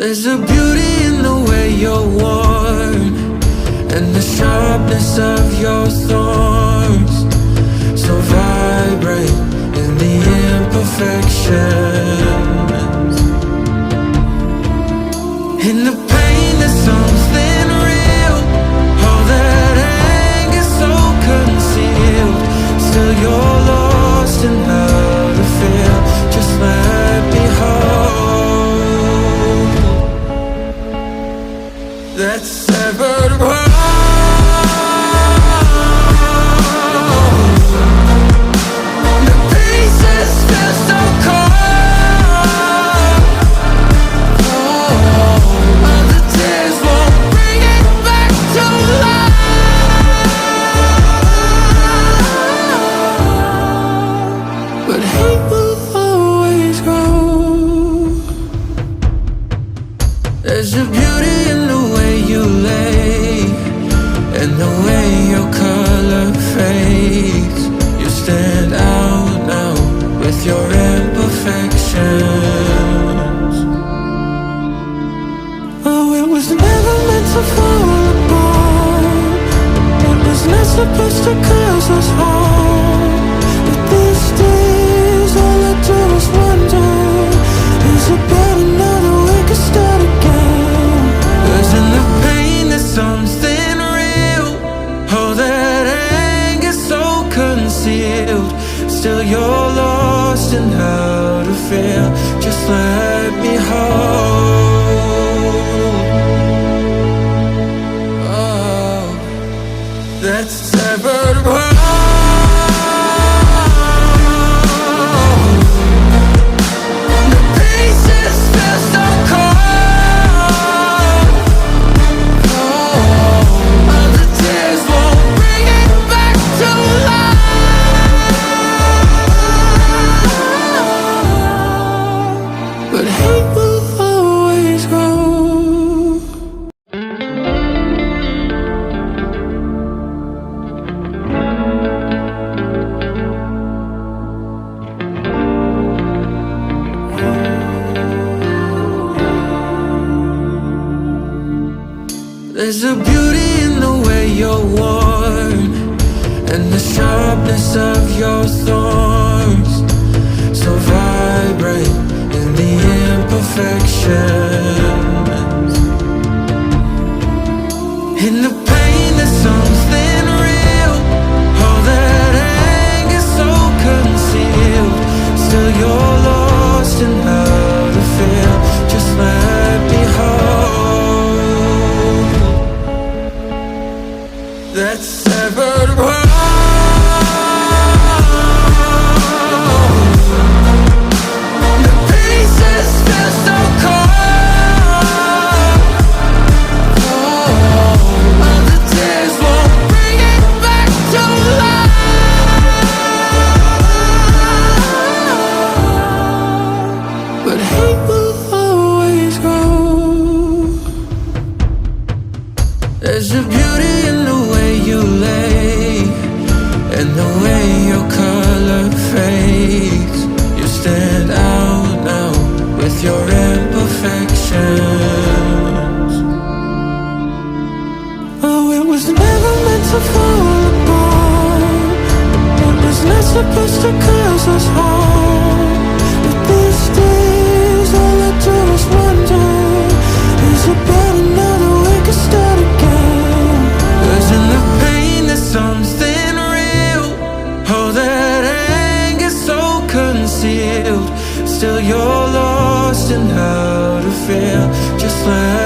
There's a beauty in the way you're worn, and the sharpness of your thorns, so vibrant in the imperfections. In the pain there's something real, all that anger so concealed. Still you're lost in how to feel. Just let me hold that severed heart. The pieces feel so cold. All the tears won't bring it back to life. But hate will always grow. There's a beauty in the way you lay, and the way your color fades. You stand out now with your imperfections. Oh, it was never meant to fall apart. It was not supposed to cause us harm. But these days all I do is wonder, is it better now that we can start again? 'Cause in the pain there's something real, all that anger so concealed. Still you're lost in how to feel. Just let me hold that severed heart. The pieces feel so cold. All the tears won't bring it back to life. But hate will always grow. There's a beauty in the way you're worn, and the sharpness of your thorns, so vibrant in the imperfections. In the pain there's something real, all that anger so concealed. Still you're lost in how to feel. Just let me hold that severed heart. The pieces feel so cold. All the tears won't bring it back to life. But hate will always grow. There's a beauty in the way you lay, and the way your color fades. You stand out now with your imperfections. Oh, it was never meant to fall apart. It was not supposed to cause us harm. But these days all I do is wonder, is it better now that we can start again? 'Cause in the pain there's something real, all that anger so concealed. Still you're lost in how to feel. Just let